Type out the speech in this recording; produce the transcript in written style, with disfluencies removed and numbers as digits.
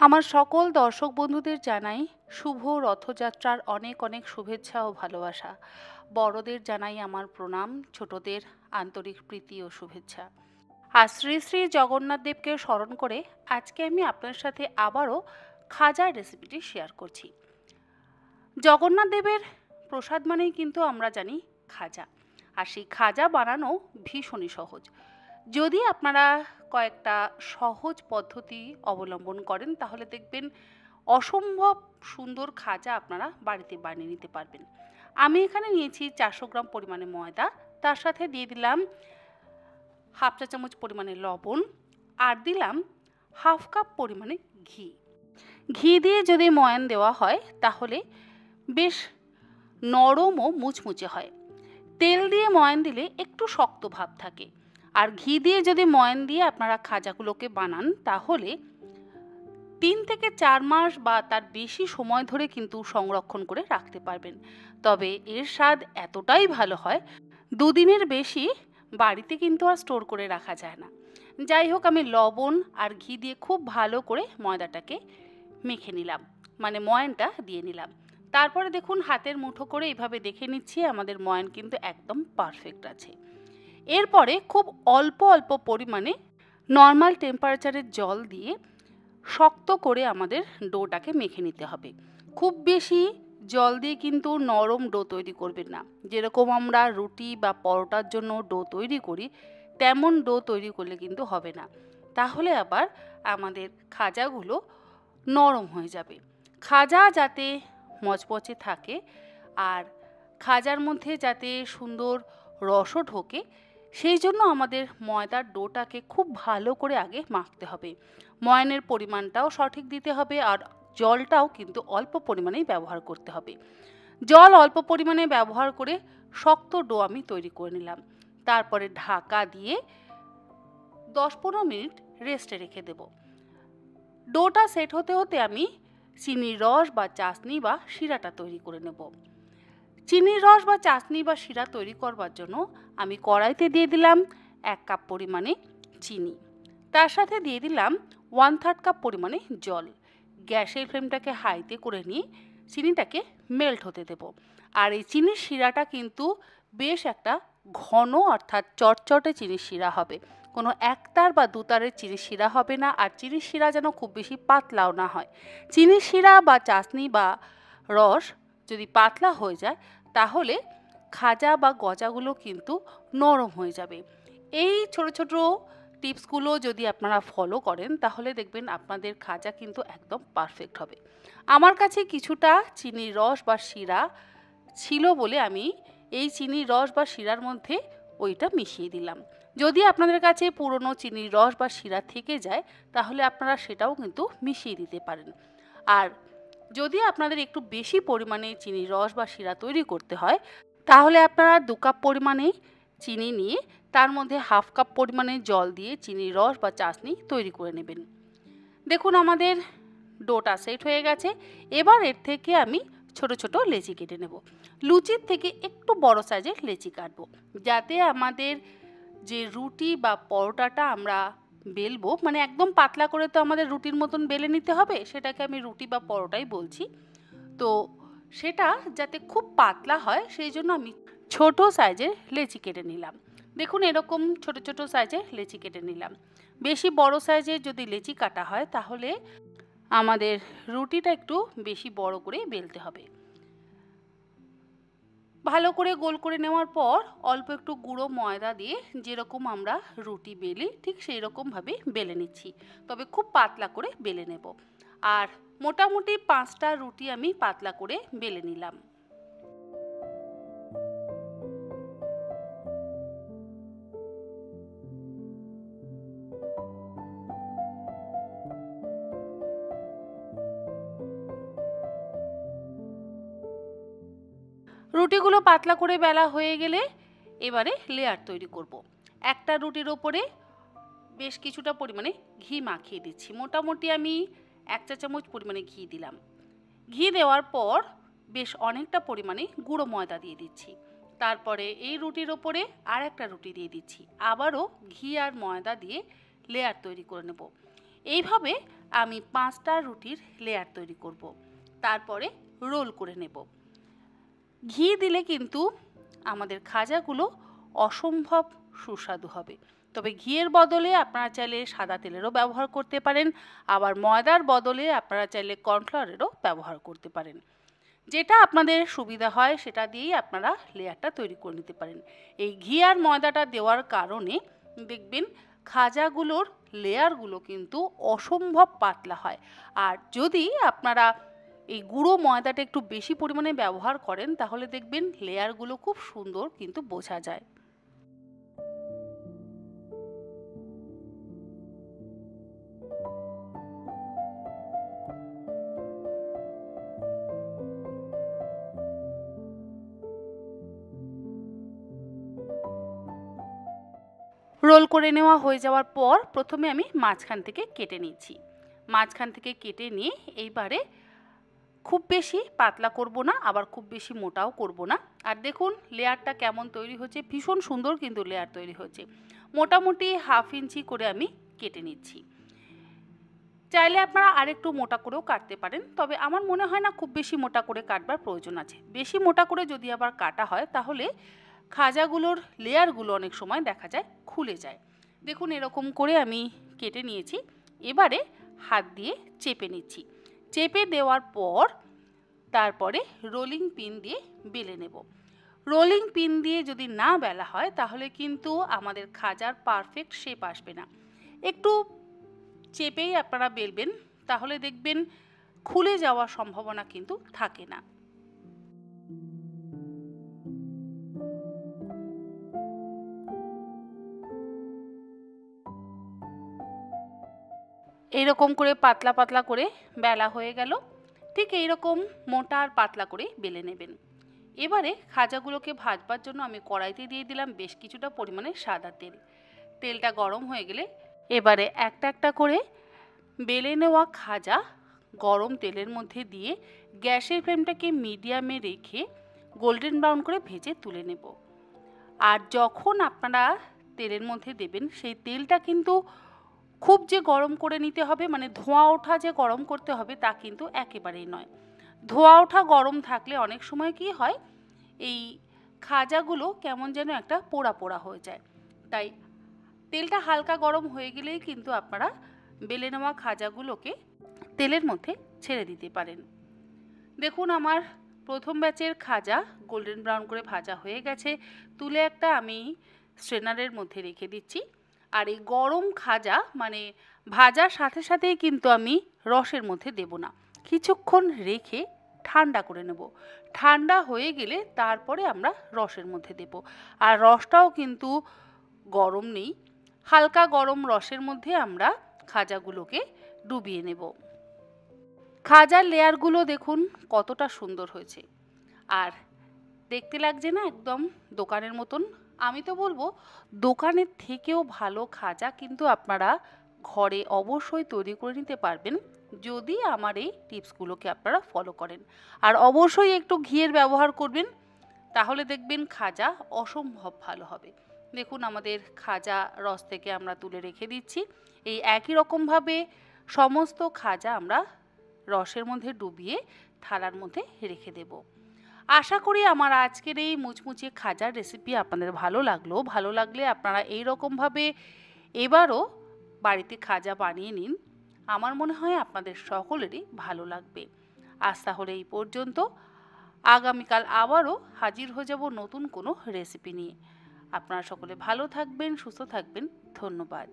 আমার সকল দর্শক বন্ধুদের জানাই শুভ রথযাত্রার অনেক অনেক শুভেচ্ছা ও ভালোবাসা। বড়দের জানাই আমার প্রণাম, ছোটদের আন্তরিক প্রীতি ও শুভেচ্ছা। আর শ্রী শ্রী জগন্নাথ দেবকে স্মরণ করে আজকে আমি আপনার সাথে আবারও খাজার রেসিপিটি শেয়ার করছি। জগন্নাথ দেবের প্রসাদ মানেই কিন্তু আমরা জানি খাজা, আর সেই খাজা বানানো ভীষণই সহজ। যদি আপনারা কয়েকটা সহজ পদ্ধতি অবলম্বন করেন তাহলে দেখবেন অসম্ভব সুন্দর খাজা আপনারা বাড়িতে বানিয়ে নিতে পারবেন। আমি এখানে নিয়েছি 400 গ্রাম পরিমাণে ময়দা, তার সাথে দিয়ে দিলাম হাফ চা চামচ পরিমাণে লবণ, আর দিলাম হাফ কাপ পরিমাণে ঘি। ঘি দিয়ে যদি ময়ান দেওয়া হয় তাহলে বেশ নরম ও মুচমুচে হয়। তেল দিয়ে ময়ান দিলে একটু শক্ত ভাব থাকে। আর ঘি দিয়ে যদি ময়ান দিয়ে আপনারা খাজাগুলোকে বানান তাহলে 3 থেকে 4 মাস বা তার বেশি সময় ধরে কিন্তু সংরক্ষণ করে রাখতে পারবেন। তবে এর স্বাদ এতটাই ভালো হয়, 2 দিনের বেশি বাড়িতে কিন্তু আর স্টোর করে রাখা যায় না। যাই হোক, আমি লবণ আর ঘি দিয়ে খুব ভালো করে ময়দাটাকে মেখে নিলাম, মানে ময়ানটা দিয়ে নিলাম। তারপরে দেখুন হাতের মুঠো করে এইভাবে দেখে নিচ্ছি আমাদের ময়ান কিন্তু একদম পারফেক্ট আছে। এরপরে খুব অল্প অল্প পরিমাণে নর্মাল টেম্পারেচারের জল দিয়ে শক্ত করে আমাদের ডোটাকে মেখে নিতে হবে। খুব বেশি জল দিয়ে কিন্তু নরম ডো তৈরি করবেন না। যেরকম আমরা রুটি বা পরোটার জন্য ডো তৈরি করি তেমন ডো তৈরি করলে কিন্তু হবে না, তাহলে আবার আমাদের খাজাগুলো নরম হয়ে যাবে। খাজা যাতে মচমচে থাকে আর খাজার মধ্যে যাতে সুন্দর রসও ঢোকে, সেই জন্য আমাদের ময়দার ডোটাকে খুব ভালো করে আগে মাখতে হবে। ময়ানের পরিমাণটাও সঠিক দিতে হবে, আর জলটাও কিন্তু অল্প পরিমাণেই ব্যবহার করতে হবে। জল অল্প পরিমাণে ব্যবহার করে শক্ত ডো আমি তৈরি করে নিলাম। তারপরে ঢাকা দিয়ে 10-15 মিনিট রেস্টে রেখে দেব। ডোটা সেট হতে হতে আমি চিনির রস বা চাশনি বা শিরাটা তৈরি করে নেব। চিনির রস বা চাশনি বা শিরা তৈরি করবার জন্য আমি কড়াইতে দিয়ে দিলাম 1 কাপ পরিমাণে চিনি, তার সাথে দিয়ে দিলাম 1/3 কাপ পরিমাণে জল। গ্যাসের ফ্লেমটাকে হাইতে করে নিয়ে চিনিটাকে মেল্ট হতে দেব। আর এই চিনির শিরাটা কিন্তু বেশ একটা ঘন অর্থাৎ চটচটে চিনির শিরা হবে, কোনো একতার বা দুতারের চিনির শিরা হবে না। আর চিনির শিরা যেন খুব বেশি পাতলাও না হয়। চিনির শিরা বা চাশনি বা রস যদি পাতলা হয়ে যায় তাহলে খাজা বা গজাগুলো কিন্তু নরম হয়ে যাবে। এই ছোট ছোট টিপসগুলো যদি আপনারা ফলো করেন তাহলে দেখবেন আপনাদের খাজা কিন্তু একদম পারফেক্ট হবে। আমার কাছে কিছুটা চিনির রস বা শিরা ছিল বলে আমি এই চিনির রস বা শিরার মধ্যে ওইটা মিশিয়ে দিলাম। যদি আপনাদের কাছে পুরনো চিনির রস বা শিরা থেকে যায় তাহলে আপনারা সেটাও কিন্তু মিশিয়ে দিতে পারেন। আর যদি আপনাদের একটু বেশি পরিমাণে চিনির রস বা শিরা তৈরি করতে হয় তাহলে আপনারা 2 কাপ পরিমাণে চিনি নিয়ে তার মধ্যে হাফ কাপ পরিমাণে জল দিয়ে চিনির রস বা চাশনি তৈরি করে নেবেন। দেখুন আমাদের ডোটা সেট হয়ে গেছে। এবার এর থেকে আমি ছোট ছোট লেচি কেটে নেব। লুচির থেকে একটু বড় সাইজের লেচি কাটবো, যাতে আমাদের যে রুটি বা পরোটাটা আমরা বেলবো, মানে একদম পাতলা করে তো আমাদের রুটির মতন বেলে নিতে হবে, সেটাকে আমি রুটি বা পরোটাই বলছি। তো সেটা যাতে খুব পাতলা হয় সেই জন্য আমি ছোট সাইজের লেচি কেটে নিলাম। দেখুন এরকম ছোট ছোট সাইজের লেচি কেটে নিলাম। বেশি বড় সাইজের যদি লেচি কাটা হয় তাহলে আমাদের রুটিটা একটু বেশি বড় করে বেলতে হবে। ভালো করে গোল করে নেওয়ার পর অল্প একটু গুঁড়ো ময়দা দিয়ে যেরকম আমরা রুটি বেলি ঠিক সেই রকমভাবে বেলে নিচ্ছি, তবে খুব পাতলা করে বেলে নেব। আর মোটামুটি 5টা রুটি আমি পাতলা করে বেলে নিলাম। রুটিগুলো পাতলা করে বেলা হয়ে গেলে এবারে লেয়ার তৈরি করব। একটা রুটির ওপরে বেশ কিছুটা পরিমাণে ঘি মাখিয়ে দিচ্ছি। মোটামুটি আমি 1 চা চামচ পরিমাণে ঘি দিলাম। ঘি দেওয়ার পর বেশ অনেকটা পরিমাণে গুঁড়ো ময়দা দিয়ে দিচ্ছি। তারপরে এই রুটির ওপরে আর একটা রুটি দিয়ে দিচ্ছি। আবারও ঘি আর ময়দা দিয়ে লেয়ার তৈরি করে নেব। এইভাবে আমি 5টা রুটির লেয়ার তৈরি করব। তারপরে রোল করে নেব। ঘি দিলে কিন্তু আমাদের খাজাগুলো অসম্ভব সুস্বাদু হবে। তবে ঘিয়ের বদলে আপনারা চাইলে সাদা তেলেরও ব্যবহার করতে পারেন, আবার ময়দার বদলে আপনারা চাইলে কর্নফ্লাওয়ারেরও ব্যবহার করতে পারেন। যেটা আপনাদের সুবিধা হয় সেটা দিয়েই আপনারা লেয়ারটা তৈরি করে নিতে পারেন। এই ঘি আর ময়দাটা দেওয়ার কারণে দেখবেন খাজাগুলোর লেয়ারগুলো কিন্তু অসম্ভব পাতলা হয়। আর যদি আপনারা এই গুঁড়ো ময়দাটা একটু বেশি পরিমাণে ব্যবহার করেন তাহলে দেখবেন লেয়ারগুলো খুব সুন্দর কিন্তু বোঝা যায়। রোল করে নেওয়া হয়ে যাওয়ার পর প্রথমে আমি মাঝখান থেকে কেটে নিচ্ছি। মাঝখান থেকে কেটে নিয়ে এইবারে খুব বেশি পাতলা করব না, আবার খুব বেশি মোটাও করব না। আর দেখুন লেয়ারটা কেমন তৈরি হচ্ছে, ভীষণ সুন্দর কিন্তু লেয়ার তৈরি হচ্ছে। মোটামুটি 1/2 ইঞ্চি করে আমি কেটে নিচ্ছি। চাইলে আপনারা আরেকটু মোটা করেও কাটতে পারেন, তবে আমার মনে হয় না খুব বেশি মোটা করে কাটবার প্রয়োজন আছে। বেশি মোটা করে যদি আবার কাটা হয় তাহলে খাজাগুলোর লেয়ারগুলো অনেক সময় দেখা যায় খুলে যায়। দেখুন এরকম করে আমি কেটে নিয়েছি। এবারে হাত দিয়ে চেপে নিচ্ছি। চেপে দেওয়ার পর তারপরে রোলিং পিন দিয়ে বেলে নেব। রোলিং পিন দিয়ে যদি না বেলা হয় তাহলে কিন্তু আমাদের খাজার পারফেক্ট শেপ আসবে না। একটু চেপেই আপনারা বেলবেন, তাহলে দেখবেন খুলে যাওয়ার সম্ভাবনা কিন্তু থাকে না। এইরকম করে পাতলা পাতলা করে বেলা হয়ে গেল। ঠিক এইরকম মোটা আর পাতলা করে বেলে নেবেন। এবারে খাজাগুলোকে ভাজবার জন্য আমি কড়াইতে দিয়ে দিলাম বেশ কিছুটা পরিমাণে সাদা তেল। তেলটা গরম হয়ে গেলে এবারে একটা একটা করে বেলে নেওয়া খাজা গরম তেলের মধ্যে দিয়ে গ্যাসের ফ্লেমটাকে মিডিয়ামে রেখে গোল্ডেন ব্রাউন করে ভেজে তুলে নেব। আর যখন আপনারা তেলের মধ্যে দেবেন সেই তেলটা কিন্তু খুব যে গরম করে নিতে হবে, মানে ধোঁয়া ওঠা যে গরম করতে হবে তা কিন্তু একেবারেই নয়। ধোঁয়া ওঠা গরম থাকলে অনেক সময় কি হয়, এই খাজাগুলো কেমন যেন একটা পোড়া পোড়া হয়ে যায়। তাই তেলটা হালকা গরম হয়ে গেলেই কিন্তু আপনারা বেলে নেওয়া খাজাগুলোকে তেলের মধ্যে ছেড়ে দিতে পারেন। দেখুন আমার প্রথম ব্যাচের খাজা গোল্ডেন ব্রাউন করে ভাজা হয়ে গেছে। তুলে একটা আমি স্ট্রেনারের মধ্যে রেখে দিচ্ছি। আর এই গরম খাজা মানে ভাজার সাথে সাথেই কিন্তু আমি রসের মধ্যে দেব না, কিছুক্ষণ রেখে ঠান্ডা করে নেব। ঠান্ডা হয়ে গেলে তারপরে আমরা রসের মধ্যে দেব। আর রসটাও কিন্তু গরম নেই, হালকা গরম রসের মধ্যে আমরা খাজাগুলোকে ডুবিয়ে নেব। খাজার লেয়ারগুলো দেখুন কতটা সুন্দর হয়েছে, আর দেখতে লাগছে না একদম দোকানের মতন। আমি তো বলবো দোকানের থেকেও ভালো খাজা কিন্তু আপনারা ঘরে অবশ্যই তৈরি করে নিতে পারবেন যদি আমার এই টিপসগুলোকে আপনারা ফলো করেন। আর অবশ্যই একটু ঘিয়ের ব্যবহার করবেন, তাহলে দেখবেন খাজা অসম্ভব ভালো হবে। দেখুন আমাদের খাজা রস থেকে আমরা তুলে রেখে দিচ্ছি। এই একই রকমভাবে সমস্ত খাজা আমরা রসের মধ্যে ডুবিয়ে থালার মধ্যে রেখে দেব। আশা করি আমার আজকের এই মুচমুচে খাজার রেসিপি আপনাদের ভালো লাগলো। ভালো লাগলে আপনারা এই রকমভাবে এবারও বাড়িতে খাজা বানিয়ে নিন। আমার মনে হয় আপনাদের সকলেরই ভালো লাগবে। আজ তাহলে এই পর্যন্ত। আগামীকাল আবারও হাজির হয়ে যাব নতুন কোনো রেসিপি নিয়ে। আপনারা সকলে ভালো থাকবেন, সুস্থ থাকবেন। ধন্যবাদ।